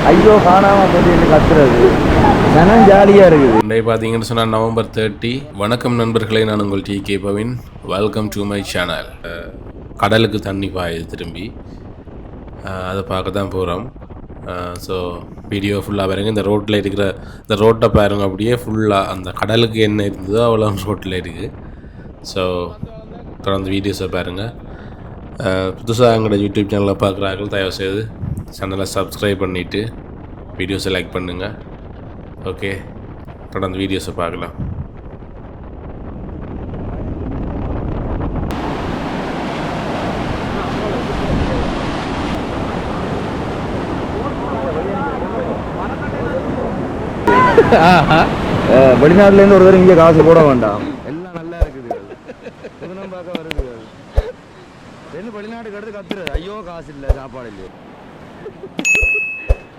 ஐயோ காணாமல் போட்டு கத்துறது ஜனம் ஜாலியாக இருக்குது. இன்றைய பார்த்தீங்கன்னு சொன்னால் November 30. வணக்கம் நண்பர்களே, நான் உங்கள் TK Bhavin. Welcome to my channel. கடலுக்கு தண்ணி பாயுது திரும்பி, அதை பார்க்க தான் போகிறோம். ஸோ வீடியோ ஃபுல்லாக பாருங்க. இந்த ரோட்டில் இருக்கிற இந்த ரோட்டை பாருங்க, அப்படியே ஃபுல்லாக அந்த கடலுக்கு என்ன இருந்ததோ அவ்வளோ ரோட்டில் இருக்குது. ஸோ தொடர்ந்து வீடியோஸை பாருங்கள். புதுசாக எங்களோட யூடியூப் சேனலை பார்க்குறார்கள், தயவுசெய்து சேனலை சப்ஸ்கிரைப் பண்ணிவிட்டு வீடியோஸை லைக் பண்ணுங்கள். ஓகே, தொடர்ந்து வீடியோஸை பார்க்கலாம். வெளிநாட்டுலேருந்து ஒருத்தர் இங்கே காசு போட வேண்டாம், எல்லாம் நல்லா இருக்குது. புதுனம் பார்க்க வருது. வெளிநாட்டுக்கு அடுத்து கத்துறது, ஐயோ காசு இல்லை, சாப்பாடு இல்லை.